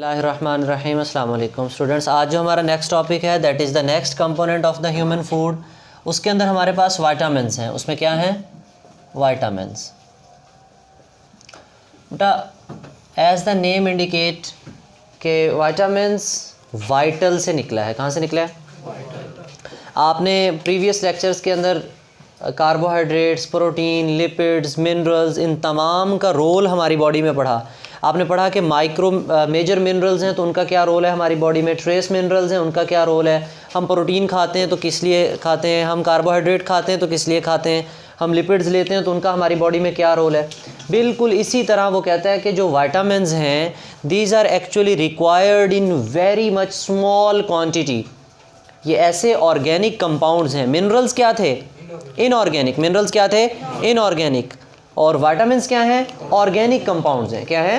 बिस्मिल्लाहिर्रहमानिर्रहीम। अस्सलाम वालेकुम स्टूडेंट्स। आज जो हमारा नेक्स्ट टॉपिक है that is the next component of the human food. उसके अंदर हमारे पास वाइटामिन्स हैं। उसमें क्या हैं? वाइटामिन्स। बेटा एज द नेम इंडिकेट के वाइटामिन्स वाइटल से निकला है। कहाँ से निकला है? आपने प्रीवियस लेक्चर्स के अंदर कार्बोहाइड्रेट्स, प्रोटीन, लिपिड्स, मिनरल्स, इन तमाम का रोल हमारी बॉडी में पढ़ा। आपने पढ़ा कि मेजर मिनरल्स हैं तो उनका क्या रोल है हमारी बॉडी में, ट्रेस मिनरल्स हैं उनका क्या रोल है, हम प्रोटीन खाते हैं तो किस लिए खाते हैं, हम कार्बोहाइड्रेट खाते हैं तो किस लिए खाते हैं, हम लिपिड्स लेते हैं तो उनका हमारी बॉडी में क्या रोल है। बिल्कुल इसी तरह वो कहता है कि जो वाइटामिन्स हैं these are actually required in very much small quantity. ये ऐसे ऑर्गेनिक कंपाउंड्स हैं। मिनरल्स क्या थे? इनऑर्गेनिक। मिनरल्स क्या थे? इनऑर्गेनिक। और वाइटामिन्स क्या हैं? ऑर्गेनिक कंपाउंड्स हैं। क्या है?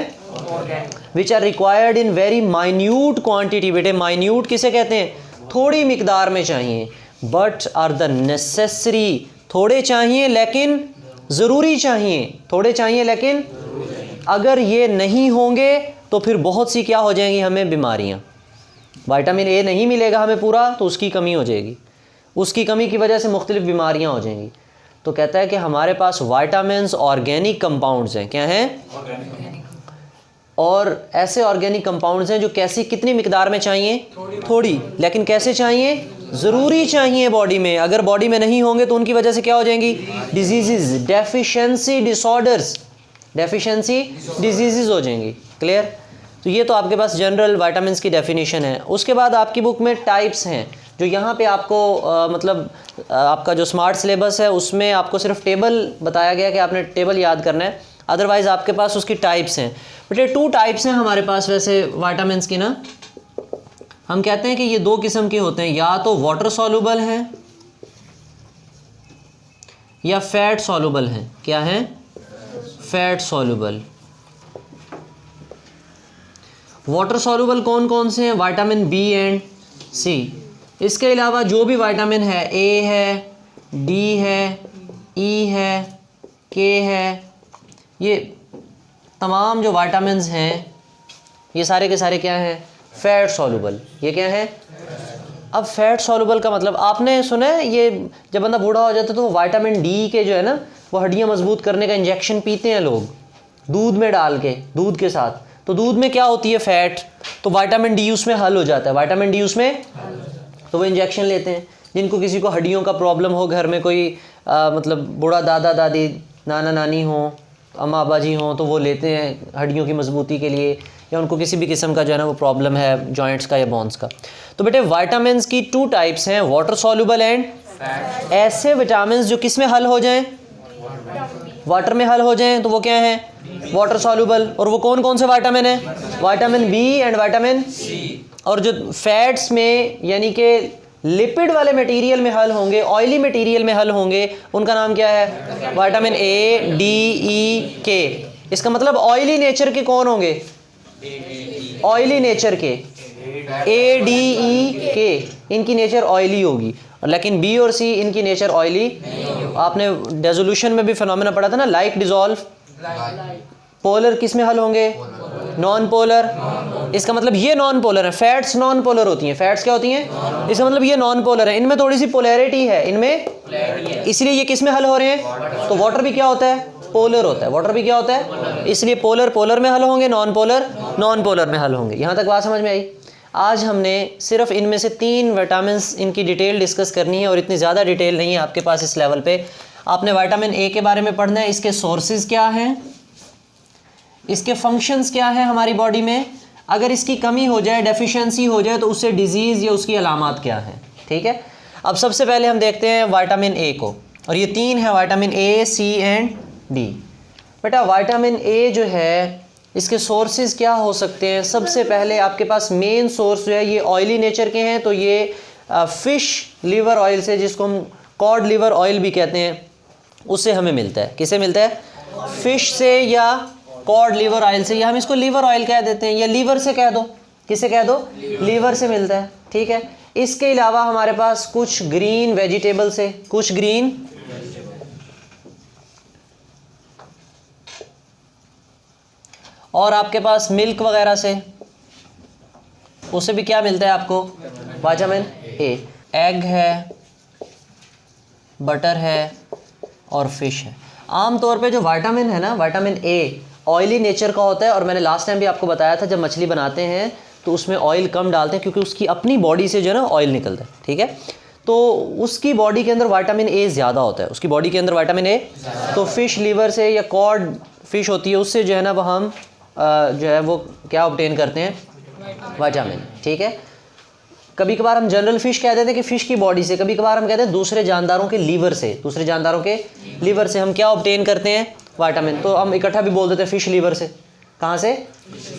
Which are required in very minute quantity. बेटे माइन्यूट किसे कहते हैं? थोड़ी मिकदार में चाहिए। But are the necessary. थोड़े चाहिए लेकिन ज़रूरी चाहिए। थोड़े चाहिए लेकिन अगर ये नहीं होंगे तो फिर बहुत सी क्या हो जाएंगी हमें बीमारियाँ। विटामिन ए नहीं मिलेगा हमें पूरा तो उसकी कमी हो जाएगी। उसकी कमी की वजह से मुख्तलिफ बीमारियाँ हो जाएंगी। तो कहता है कि हमारे पास वाइटामिन्स ऑर्गेनिक कंपाउंड्स हैं। क्या हैं? और ऐसे ऑर्गेनिक कंपाउंड्स हैं जो कैसी कितनी मिकदार में चाहिए? थोड़ी। लेकिन कैसे चाहिए? ज़रूरी चाहिए बॉडी में। अगर बॉडी में नहीं होंगे तो उनकी वजह से क्या हो जाएंगी? Disease, deficiency disorders, deficiency disease हो जाएंगी। क्लियर? तो ये तो आपके पास जनरल वाइटामिन्स की डेफिनेशन है। उसके बाद आपकी बुक में टाइप्स हैं जो यहाँ पे आपको आपका जो स्मार्ट सिलेबस है उसमें आपको सिर्फ टेबल बताया गया कि आपने टेबल याद करना है, अदरवाइज़ आपके पास उसकी टाइप्स हैं। बेटे 2 टाइप्स हैं हमारे पास वैसे वाइटामिन्स की ना। हम कहते हैं कि ये 2 किस्म के होते हैं, या तो वाटर सॉल्युबल हैं या फैट सॉल्युबल हैं। क्या हैं? Fat soluble. वाटर सॉल्युबल कौन कौन से हैं? विटामिन बी एंड सी। इसके अलावा जो भी विटामिन है, ए है, डी है, ई है, के है, ये तमाम जो विटामिन्स हैं ये सारे के सारे क्या हैं? Fat soluble. ये क्या है? अब फैट सॉल्युबल का मतलब आपने सुना है, ये जब बंदा बूढ़ा हो जाता है तो वो विटामिन डी के जो है ना वो हड्डियाँ मजबूत करने का इंजेक्शन पीते हैं लोग दूध में डाल के, दूध के साथ। तो दूध में क्या होती है? फैट। तो विटामिन डी उसमें हल हो जाता है। विटामिन डी उसमें तो वो इंजेक्शन लेते हैं। जिनको किसी को हड्डियों का प्रॉब्लम हो, घर में कोई मतलब बूढ़ा दादा दादी, नाना नानी हो, अम्मा अब्बा जी हों, तो वो लेते हैं हड्डियों की मजबूती के लिए, या उनको किसी भी किस्म का जो है ना वो प्रॉब्लम है जॉइंट्स का या बोन्स का। तो बेटे वाइटामिन्स की 2 टाइप्स हैं, वाटर सॉल्युबल एंड ऐसे विटामिन्स जो किस में हल हो जाएं? वाटर में हल हो जाएं तो वो क्या हैं? Water soluble. और वो कौन कौन से विटामिन है? Vitamin B and vitamin C. और जो फैट्स में यानी कि लिपिड वाले मटेरियल में हल होंगे, ऑयली मटेरियल में हल होंगे, उनका नाम क्या है? विटामिन ए, डी, ई, के। इसका मतलब ऑयली नेचर के कौन होंगे? ऑयली नेचर के ए, डी, ई, के, इनकी नेचर ऑयली होगी। लेकिन बी और सी इनकी नेचर ऑयली। आपने डेजोल्यूशन में भी फिनोमेना पढ़ा था ना, लाइक डिजॉल्व। पोलर किस में हल होंगे? Non polar. इसका मतलब ये नॉन पोलर है। फैट्स नॉन पोलर होती हैं। फैट्स क्या होती हैं? इसका मतलब ये नॉन पोलर है। इनमें थोड़ी सी पोलैरिटी है इनमें, इसलिए ये किस में हल हो रहे हैं? तो वाटर भी क्या होता है? पोलर होता है। वाटर भी क्या होता है? इसलिए पोलर पोलर में हल होंगे, नॉन पोलर नॉन पोलर में हल होंगे। यहाँ तक बात समझ में आई? आज हमने सिर्फ इनमें से 3 विटामिन्स इनकी डिटेल डिस्कस करनी है और इतनी ज़्यादा डिटेल नहीं है आपके पास इस लेवल पे। आपने विटामिन ए के बारे में पढ़ना है, इसके सोर्सेज क्या हैं, इसके फंक्शंस क्या हैं हमारी बॉडी में, अगर इसकी कमी हो जाए, डेफिशिएंसी हो जाए तो उससे डिजीज़ या उसकी अलामात क्या हैं। ठीक है? अब सबसे पहले हम देखते हैं विटामिन ए को, और ये 3 है, vitamin A, C and D. बेटा विटामिन ए जो है इसके सोर्सेज क्या हो सकते हैं? सबसे पहले आपके पास मेन सोर्स जो है ये ऑयली नेचर के हैं, तो ये फ़िश लिवर ऑयल से, जिसको हम कॉड लिवर ऑयल भी कहते हैं, उससे हमें मिलता है। किसे मिलता है? फ़िश से या कॉड लिवर ऑयल से, या हम इसको लिवर ऑयल कह देते हैं, या लीवर से कह दो। किसे कह दो? लीवर से मिलता है। ठीक है? इसके अलावा हमारे पास कुछ ग्रीन वेजिटेबल से, कुछ ग्रीन और आपके पास मिल्क वगैरह से, उससे भी क्या मिलता है आपको? Vitamin A. एग है, बटर है और फिश है। आम तौर पे जो विटामिन है ना, विटामिन ए ऑयली नेचर का होता है, और मैंने लास्ट टाइम भी आपको बताया था जब मछली बनाते हैं तो उसमें ऑयल कम डालते हैं क्योंकि उसकी अपनी बॉडी से जो है ना ऑयल निकलता है, ठीक है। तो उसकी बॉडी के अंदर विटामिन ए ज़्यादा होता है, उसकी बॉडी के अंदर विटामिन ए। तो फिश लीवर से या कॉड फिश होती है उससे जो है ना वो हम जो है वो क्या ऑब्टेन करते हैं? विटामिन, ठीक है। कभी कभार हम जनरल फिश कह देते हैं कि फ़िश की बॉडी से, कभी कभार हम कहते हैं दूसरे जानदारों के लीवर से, दूसरे जानदारों के लीवर से हम क्या ऑब्टेन करते हैं? विटामिन। तो हम इकट्ठा भी बोल देते हैं फ़िश लीवर से। कहाँ से?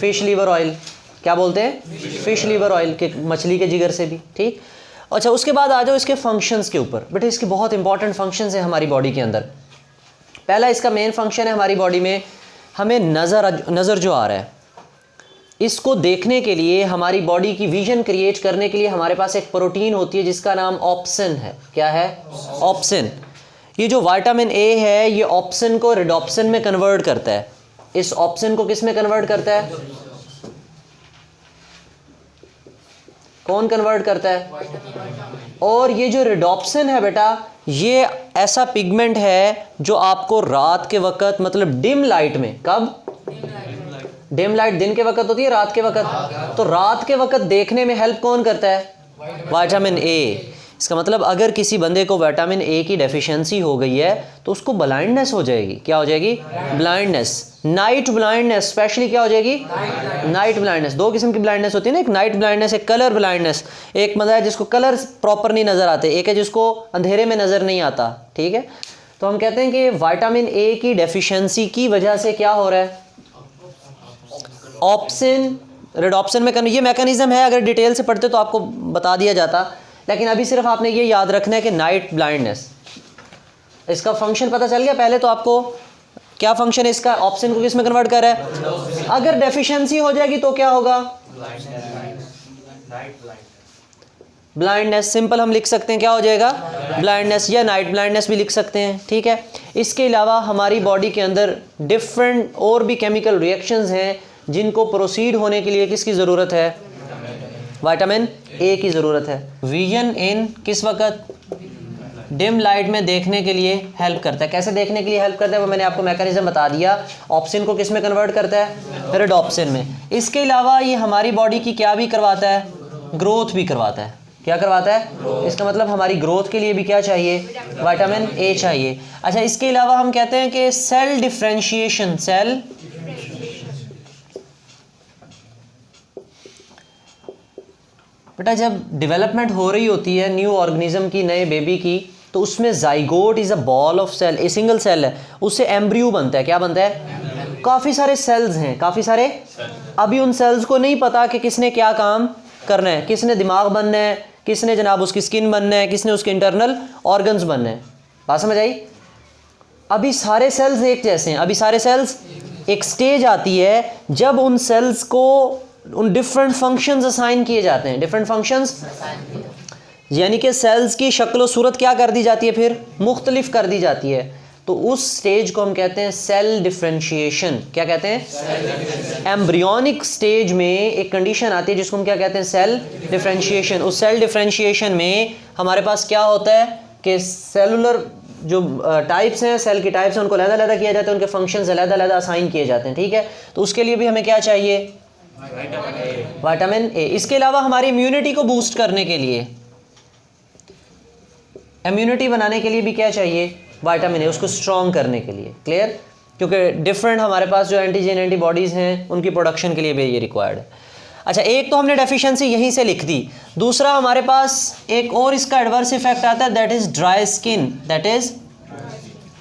Fish liver oil. क्या बोलते हैं? फ़िश लीवर ऑयल के, मछली के जिगर से भी, ठीक। अच्छा, उसके बाद आ जाओ इसके फंक्शंस के ऊपर। बेटे इसके बहुत इंपॉर्टेंट फंक्शंस हैं हमारी बॉडी के अंदर। पहला इसका मेन फंक्शन है हमारी बॉडी में, हमें नज़र जो आ रहा है इसको देखने के लिए, हमारी बॉडी की विजन क्रिएट करने के लिए हमारे पास एक प्रोटीन होती है जिसका नाम ऑप्सिन है। क्या है? ऑप्सिन। ये जो विटामिन ए है ये ऑप्सिन को रिडोप्सिन में कन्वर्ट करता है। इस ऑप्सिन को किस में कन्वर्ट करता है? कौन कन्वर्ट करता है? और ये जो रिडोप्सिन है बेटा, ये ऐसा पिगमेंट है जो आपको रात के वक्त, मतलब डिम लाइट में, कब? डिम लाइट दिन के वक्त होती है, रात के वक्त? तो रात के वक्त देखने में हेल्प कौन करता है? विटामिन ए। इसका मतलब अगर किसी बंदे को विटामिन ए की डेफिशिएंसी हो गई है तो उसको ब्लाइंडनेस हो जाएगी। क्या हो जाएगी? ब्लाइंडनेस। नाइट ब्लाइंडनेस स्पेशली क्या हो जाएगी? Night blindness. दो किस्म की ब्लाइंडनेस होती है ना, एक नाइट ब्लाइंडनेस, एक कलर ब्लाइंडनेस। एक मतलब है जिसको कलर प्रॉपर नहीं नज़र आते, एक है जिसको अंधेरे में नज़र नहीं आता, ठीक है। तो हम कहते हैं कि विटामिन ए की डेफिशिएंसी की वजह से क्या हो रहा है? ऑप्सिन रिडोप्सिन में ये मैकेनिज्म है, अगर डिटेल से पढ़ते तो आपको बता दिया जाता, लेकिन अभी सिर्फ आपने ये याद रखना है कि नाइट ब्लाइंडनेस, इसका फंक्शन पता चल गया। पहले तो आपको क्या फंक्शन है इसका? ऑप्सिन को किस में कन्वर्ट कर रहा है? अगर डेफिशिएंसी हो जाएगी तो क्या होगा? ब्लाइंडनेस। सिंपल हम लिख सकते हैं क्या हो जाएगा? ब्लाइंडनेस, या नाइट ब्लाइंडनेस भी लिख सकते हैं, ठीक है। इसके अलावा हमारी बॉडी के अंदर डिफरेंट और भी केमिकल रिएक्शंस हैं जिनको प्रोसीड होने के लिए किसकी ज़रूरत है? विटामिन ए की ज़रूरत है। विजन इन किस वक्त? डिम लाइट में देखने के लिए हेल्प करता है। कैसे देखने के लिए हेल्प करता है वो मैंने आपको मैकेनिज्म बता दिया। ऑप्सिन को किस में कन्वर्ट करता है? रिडोप्सिन में। इसके अलावा ये हमारी बॉडी की क्या भी करवाता है? ग्रोथ भी करवाता है। क्या करवाता है? इसका मतलब हमारी ग्रोथ के लिए भी क्या चाहिए? विटामिन ए चाहिए। अच्छा, इसके अलावा हम कहते हैं कि सेल डिफ्रेंशिएशन, सेल बेटा जब डेवलपमेंट हो रही होती है न्यू ऑर्गेनिज्म की, नए बेबी की, तो उसमें zygote is a ball of cell, a single cell है, उससे एम्ब्रियो बनता है। क्या बनता है? काफ़ी सारे सेल्स हैं, काफ़ी सारे। अभी उन सेल्स को नहीं पता कि किसने क्या काम करना है, किसने दिमाग बनना है, किसने जनाब उसकी स्किन बनना है, किसने उसके इंटरनल ऑर्गन्स बनना है। बात समझ आई? अभी सारे सेल्स एक जैसे हैं, अभी सारे सेल्स। एक स्टेज आती है जब उन सेल्स को उन डिफरेंट फंक्शंस असाइन किए जाते हैं, डिफरेंट फंक्शंस, यानी कि सेल्स की शक्ल सूरत क्या कर दी जाती है, फिर मुख्तलिफ कर दी जाती है। तो उस स्टेज को हम कहते हैं सेल डिफरेंशिएशन। क्या कहते हैं? एम्ब्रियोनिक स्टेज में एक कंडीशन आती है जिसको हम क्या कहते हैं? Cell differentiation. उस सेल डिफरेंशिएशन में हमारे पास क्या होता है कि सेलुलर जो टाइप्स हैं, सेल की टाइप्स हैं, उनको अलग-अलग किया जाता है, उनके फंक्शंस अलग-अलग असाइन किए जाते हैं, ठीक है। तो उसके लिए भी हमें क्या चाहिए? Vitamin A. इसके अलावा हमारी इम्यूनिटी को बूस्ट करने के लिए, इम्यूनिटी बनाने के लिए भी क्या चाहिए? विटामिन ए, उसको स्ट्रॉन्ग करने के लिए। क्लियर? क्योंकि डिफरेंट हमारे पास जो एंटीजन एंटीबॉडीज़ हैं उनकी प्रोडक्शन के लिए भी ये रिक्वायर्ड है। अच्छा, एक तो हमने डेफिशिएंसी यहीं से लिख दी। दूसरा हमारे पास एक और इसका एडवर्स इफेक्ट आता है, that is dry skin. That is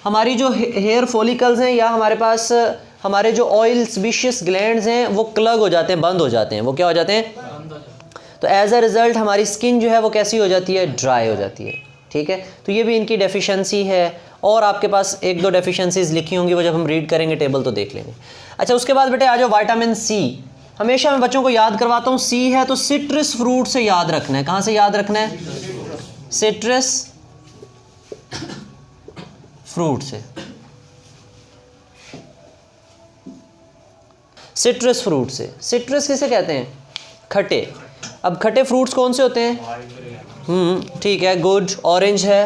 हमारी जो हेयर फॉलिकल्स हैं या हमारे पास हमारे जो ऑयल सीबेशियस ग्लैंड्स हैं वो क्लग हो जाते हैं, बंद हो जाते हैं। वो क्या हो जाते हैं? तो एज अ रिज़ल्ट हमारी स्किन जो है वो कैसी हो जाती है? ड्राई हो जाती है, ठीक है। तो ये भी इनकी डेफिशिएंसी है। और आपके पास एक दो डेफिशिएंसीज लिखी होंगी, वो जब हम रीड करेंगे टेबल तो देख लेंगे। अच्छा, उसके बाद बेटे आ जाओ विटामिन सी। हमेशा मैं बच्चों को याद करवाता हूँ, सी है तो सिट्रस फ्रूट से याद रखना है। कहाँ से याद रखना है? सिट्रस फ्रूट से। सिट्रस फ्रूट से। सिट्रस किसे कहते हैं? खट्टे। अब खट्टे फ्रूट्स कौन से होते हैं? ठीक है, गुड। ऑरेंज है,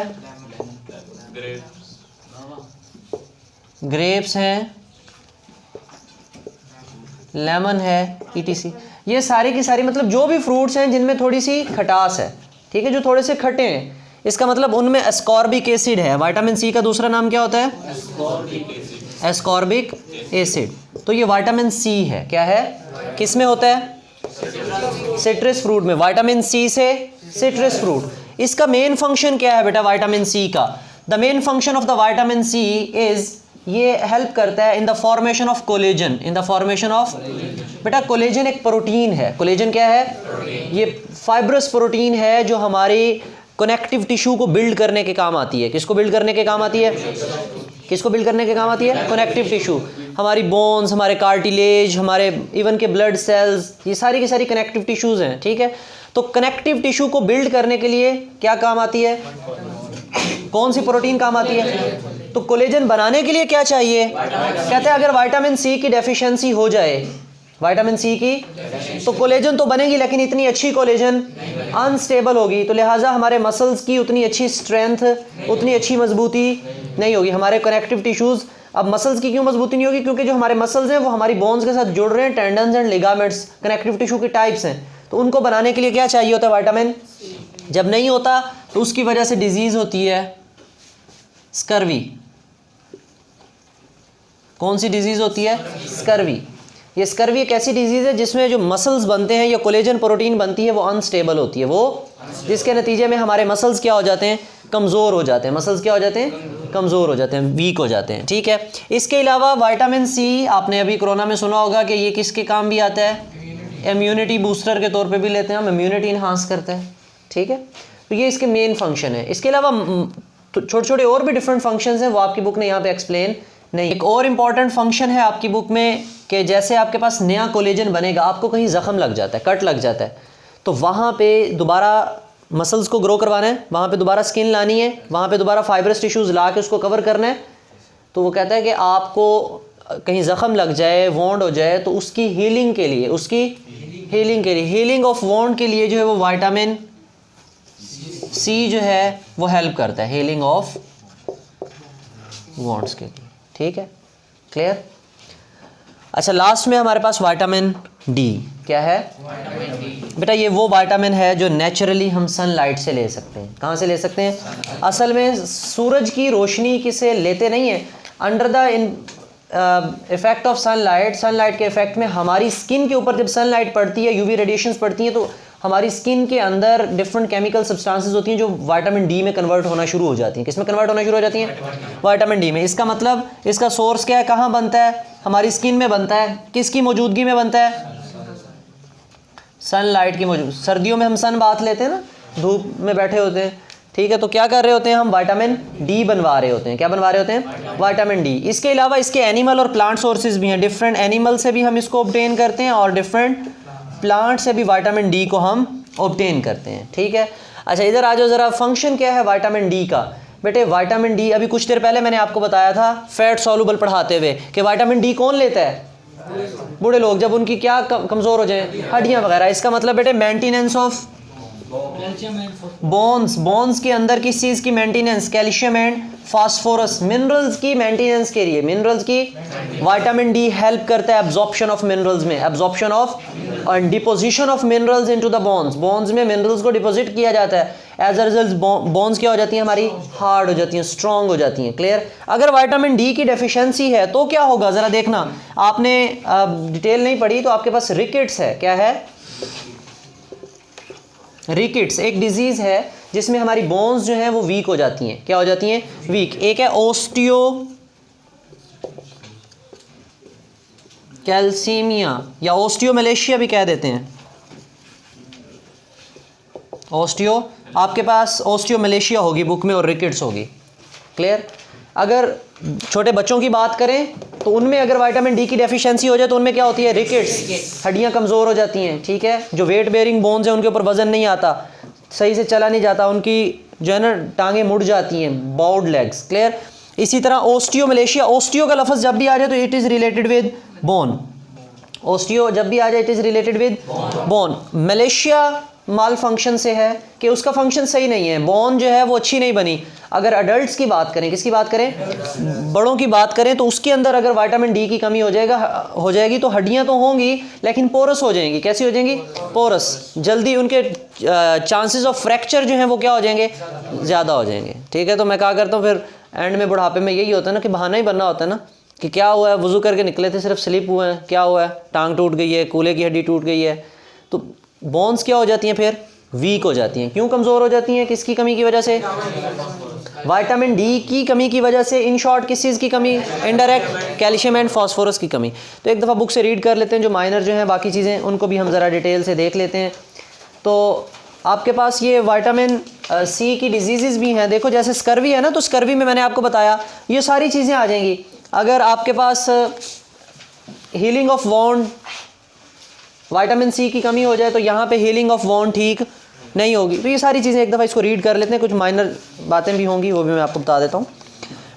ग्रेप्स हैं, लेमन है, ETC। ये सारी की सारी मतलब जो भी फ्रूट्स हैं जिनमें थोड़ी सी खटास है, ठीक है, जो थोड़े से खट्टे हैं, इसका मतलब उनमें एस्कॉर्बिक एसिड है। विटामिन सी का दूसरा नाम क्या होता है? Ascorbic acid. तो ये विटामिन सी है, क्या है, किस में होता है? सिट्रस फ्रूट में। विटामिन सी से सिट्रस फ्रूट। इसका मेन फंक्शन क्या है बेटा विटामिन सी का? The main function of the vitamin C is, ये हेल्प करता है in the formation of collagen. In the formation of, बेटा कोलेजन एक प्रोटीन है। कोलेजन क्या है? ये फाइब्रस प्रोटीन है जो हमारी कनेक्टिव टिश्यू को बिल्ड करने के काम आती है। किसको बिल्ड करने के काम आती है? किसको बिल्ड करने के काम आती है? Connective tissue. हमारी बोन्स, हमारे कार्टिलेज, हमारे इवन के ब्लड सेल्स, ये सारी की सारी कनेक्टिव टिश्यूज हैं, ठीक है। तो कनेक्टिव टिश्यू को बिल्ड करने के लिए क्या काम आती है? कौन सी प्रोटीन काम आती है? तो कोलेजन बनाने के लिए क्या चाहिए? कहते हैं अगर विटामिन सी की डेफिशिएंसी हो जाए, विटामिन सी की, तो कोलेजन तो बनेगी लेकिन इतनी अच्छी कोलेजन अनस्टेबल होगी, तो लिहाजा हमारे मसल्स की उतनी अच्छी स्ट्रेंथ, उतनी अच्छी मजबूती नहीं होगी। हमारे कनेक्टिव टिश्यूज, अब मसल्स की क्यों मजबूती नहीं होगी? क्योंकि जो हमारे मसल्स हैं वो हमारी बोन्स के साथ जुड़ रहे हैं, tendons and ligaments connective tissue के टाइप्स हैं, तो उनको बनाने के लिए क्या चाहिए होता है? विटामिन। जब नहीं होता तो उसकी वजह से डिजीज होती है स्कर्वी। कौन सी डिजीज होती है? स्कर्वी। ये स्कर्वी एक ऐसी डिजीज है जिसमें जो मसल्स बनते हैं या कोलेजन प्रोटीन बनती है वो अनस्टेबल होती है, वो जिसके नतीजे में हमारे मसल्स क्या हो जाते हैं? कमज़ोर हो जाते हैं। मसल्स क्या हो जाते हैं? कमज़ोर हो जाते हैं, वीक हो जाते हैं, ठीक है। इसके अलावा विटामिन सी आपने अभी कोरोना में सुना होगा कि ये किसके काम भी आता है? इम्यूनिटी बूस्टर के तौर पे भी लेते हैं हम, इम्यूनिटी इन्हांस करते हैं, ठीक है। तो ये इसके मेन फंक्शन है। इसके अलावा छोटे छोटे और भी डिफरेंट फंक्शंस हैं, वो आपकी बुक ने यहाँ पे एक्सप्लेन नहीं। एक और इम्पॉर्टेंट फंक्शन है आपकी बुक में कि जैसे आपके पास नया कोलेजन बनेगा, आपको कहीं ज़ख्म लग जाता है, कट लग जाता है, तो वहाँ पे दोबारा मसल्स को ग्रो करवाना है, वहाँ पे दोबारा स्किन लानी है, वहाँ पे दोबारा फाइब्रस टिश्यूज़ ला के उसको कवर करना है। तो वो कहता है कि आपको कहीं ज़ख्म लग जाए, वॉन्ड हो जाए, तो उसकी हीलिंग के लिए, उसकी हीलिंग के लिए, हीलिंग ऑफ वॉन्ड के लिए जो है वो विटामिन सी जो है वो हेल्प करता है, हीलिंग ऑफ वॉन्ड्स के लिए, ठीक है, क्लियर। अच्छा, लास्ट में हमारे पास विटामिन डी। क्या है? बेटा ये वो विटामिन है जो नेचुरली हम सनलाइट से ले सकते हैं। कहाँ से ले सकते हैं? असल में सूरज की रोशनी की से लेते नहीं है, under the effect of sunlight, sunlight के इफेक्ट में हमारी स्किन के ऊपर जब सनलाइट पड़ती है, यूवी रेडिएशंस पड़ती हैं, तो हमारी स्किन के अंदर डिफरेंट केमिकल सब्सटेंसेस होती हैं जो विटामिन डी में कन्वर्ट होना शुरू हो जाती हैं। किस में कन्वर्ट होना शुरू हो जाती हैं? विटामिन डी में। इसका मतलब इसका सोर्स क्या है? कहाँ बनता है? हमारी स्किन में बनता है। किसकी मौजूदगी में बनता है? सनलाइट की मौजूद। सर्दियों में हम सन बाथ लेते हैं ना, धूप में बैठे होते हैं, ठीक है, तो क्या कर रहे होते हैं हम? विटामिन डी बनवा रहे होते हैं। क्या बनवा रहे होते हैं? Vitamin D. इसके अलावा इसके एनिमल और प्लांट सोर्सेज भी हैं, डिफरेंट एनिमल से भी हम इसको ऑब्टेन करते हैं और डिफरेंट प्लांट से भी विटामिन डी को हम ऑब्टेन करते हैं, ठीक है। अच्छा, इधर आ जाओ ज़रा, फंक्शन क्या है विटामिन डी का? बेटे विटामिन डी, अभी कुछ देर पहले मैंने आपको बताया था फैट सॉल्युबल पढ़ाते हुए कि विटामिन डी कौन लेता है? बूढ़े लोग, जब उनकी क्या कमज़ोर हो जाए, हड्डियाँ वगैरह। इसका मतलब बेटे मेंटेनेंस ऑफ बोन्स, बोन्स के अंदर किस चीज़ की maintenance? Calcium and phosphorus, minerals की मेंटेनेंस के लिए, मिनरल्स की विटामिन डी हेल्प करता है एब्जॉर्प्शन ऑफ मिनरल्स में, एब्जॉर्प्शन ऑफ और deposition of minerals into the bones. Bones में मिनरल्स को डिपॉजिट किया जाता है, एज अ रिजल्ट बोन्स क्या हो जाती हैं? हमारी हार्ड हो जाती हैं, स्ट्रॉन्ग हो जाती हैं, क्लियर। अगर विटामिन डी की डेफिशिएंसी है तो क्या होगा? ज़रा देखना, आपने डिटेल नहीं पढ़ी तो आपके पास रिकेट्स है। क्या है? रिकेट्स एक डिजीज़ है जिसमें हमारी बोन्स जो हैं वो वीक हो जाती हैं। क्या हो जाती हैं? वीक। एक है ओस्टियो कैल्सीमिया या ओस्टियोमलेशिया भी कह देते हैं। ओस्टियो, आपके पास ओस्टियोमलेशिया होगी बुक में और रिकेट्स होगी, क्लियर। अगर छोटे बच्चों की बात करें तो उनमें अगर विटामिन डी की डेफिशिएंसी हो जाए तो उनमें क्या होती है? रिकेट्स, हड्डियां कमज़ोर हो जाती हैं, ठीक है। जो वेट बेयरिंग बोन्स हैं उनके ऊपर वजन नहीं आता, सही से चला नहीं जाता, उनकी जो है ना टांगें मुड़ जाती हैं, बाउड लेग्स, क्लियर। इसी तरह ओस्टियोमलेशिया, ओस्टियो का लफ्ज़ जब भी आ जाए तो it is related with bone, osteo जब भी आ जाए it is related with bone. Malaysia mall function से है कि उसका फंक्शन सही नहीं है, बोन जो है वो अच्छी नहीं बनी। अगर अडल्ट्स की बात करें, किसकी बात करें, बड़ों की बात करें, तो उसके अंदर अगर विटामिन डी की कमी हो जाएगी तो हड्डियां तो होंगी लेकिन पोरस हो जाएंगी। कैसी हो जाएंगी? पोरस। जल्दी उनके चांसेस ऑफ फ्रैक्चर जो हैं वो क्या हो जाएंगे? ज़्यादा हो जाएंगे। ठीक है, तो मैं क्या करता हूँ फिर एंड में बुढ़ापे में यही होता है ना कि बहाना ही बनना होता है ना कि क्या हुआ है, वज़ू करके निकले थे, सिर्फ स्लिप हुए हैं, क्या हुआ है, टांग टूट गई है, कूल्हे की हड्डी टूट गई है। तो बोन्स क्या हो जाती हैं? फिर वीक हो जाती हैं। क्यों कमज़ोर हो जाती हैं? किसकी कमी की वजह से? विटामिन डी की कमी की वजह से। इन शॉर्ट किस चीज़ की कमी? इनडायरेक्ट कैल्शियम एंड फास्फोरस की कमी। तो एक दफ़ा बुक से रीड कर लेते हैं, जो माइनर जो हैं बाकी चीज़ें उनको भी हम ज़रा डिटेल से देख लेते हैं। तो आपके पास ये विटामिन सी की डिजीज़ भी हैं। देखो जैसे स्कर्वी है ना, तो स्कर्वी में मैंने आपको बताया ये सारी चीज़ें आ जाएंगी। अगर आपके पास healing of wound, vitamin C की कमी हो जाए तो यहाँ पे हीलिंग ऑफ वॉन्ड ठीक नहीं होगी। तो ये सारी चीज़ें एक दफ़ा इसको रीड कर लेते हैं, कुछ माइनर बातें भी होंगी वो भी मैं आपको बता देता हूँ।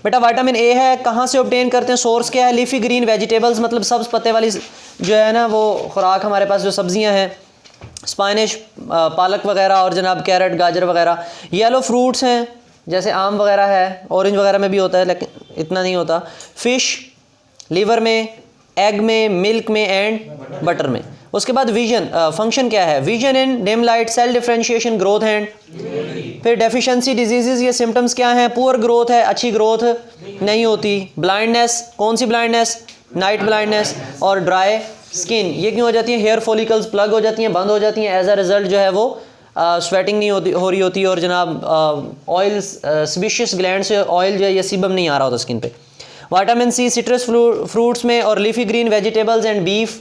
बेटा विटामिन ए है, कहाँ से ऑब्टेन करते हैं? सोर्स क्या है? लीफी ग्रीन वेजिटेबल्स, मतलब सब्ज़ पत्ते वाली जो है ना वो खुराक, हमारे पास जो सब्ज़ियाँ हैं, स्पाइनिश, पालक वगैरह और जनाब कैरेट, गाजर वगैरह। येलो फ्रूट्स हैं जैसे आम वगैरह है, ऑरेंज वगैरह में भी होता है लेकिन इतना नहीं होता। फ़िश लीवर में, एग में, मिल्क में एंड बटर में। उसके बाद विजन, फंक्शन क्या है? Vision in dim light, cell differentiation, growth and. फिर डेफिशिएंसी डिजीज़, ये सिम्टम्स क्या हैं? पुअर ग्रोथ है, अच्छी ग्रोथ नहीं होती। ब्लाइंडनेस, कौन सी ब्लाइंडनेस? Night blindness. और ड्राई स्किन, ये क्यों हो जाती है? हेयर फॉलिकल्स प्लग हो जाती हैं, बंद हो जाती हैं। एज अ रिजल्ट जो है वो स्वेटिंग नहीं हो रही होती और जनाब ऑयल, स्बिशियस ग्लैंड से ऑयल जो है ये सीबम नहीं आ रहा होता स्किन पे। विटामिन सी सिट्रस फ्रूट्स में और leafy green vegetables and beef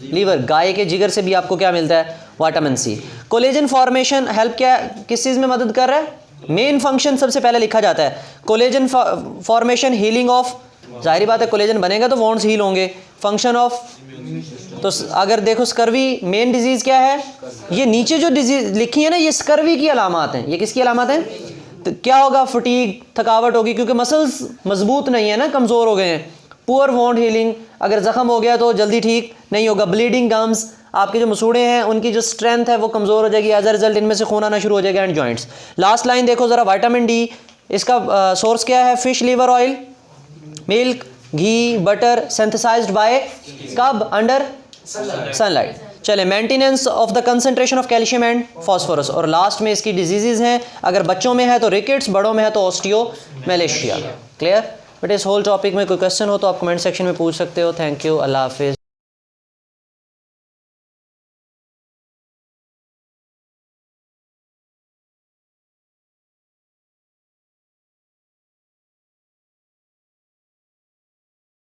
liver, गाय के जिगर से भी आपको क्या मिलता है? Vitamin C. Collagen formation help क्या किस चीज़ में मदद कर रहा है? मेन फंक्शन सबसे पहले लिखा जाता है कोलेजन फॉर्मेशन, हीलिंग ऑफ। जाहिर बात है कोलेजन बनेगा तो वॉन्ड्स हील होंगे। फंक्शन ऑफ, तो अगर देखो स्कर्वी मेन डिजीज़ क्या है? ये नीचे जो डिजीज़ लिखी है ना ये स्कर्वी की अलामात हैं। ये किसकी अलामात हैं? तो क्या होगा? फटीग, थकावट होगी क्योंकि मसल्स मजबूत नहीं है ना, कमज़ोर हो गए हैं। पुअर वॉन्ड हीलिंग, अगर ज़ख्म हो गया तो जल्दी ठीक नहीं होगा। ब्लीडिंग गम्स, आपके जो मसूड़े हैं उनकी जो स्ट्रेंथ है वो कमज़ोर हो जाएगी। एज अ रिजल्ट इनमें से खून आना शुरू हो जाएगा एंड जॉइंट्स। लास्ट लाइन देखो ज़रा, विटामिन डी इसका सोर्स क्या है? Fish liver oil, milk, ghee, butter, synthesized by कब? Under sunlight. चले, maintenance of the concentration of calcium and phosphorus. और लास्ट में इसकी डिजीज़ हैं, अगर बच्चों में है तो रिकेट्स, बड़ों में है तो ऑस्टियोमैलेशिया। क्लियर? बट इस होल टॉपिक में कोई क्वेश्चन हो तो आप कमेंट सेक्शन में पूछ सकते हो। थैंक यू, अल्लाह हाफिज़।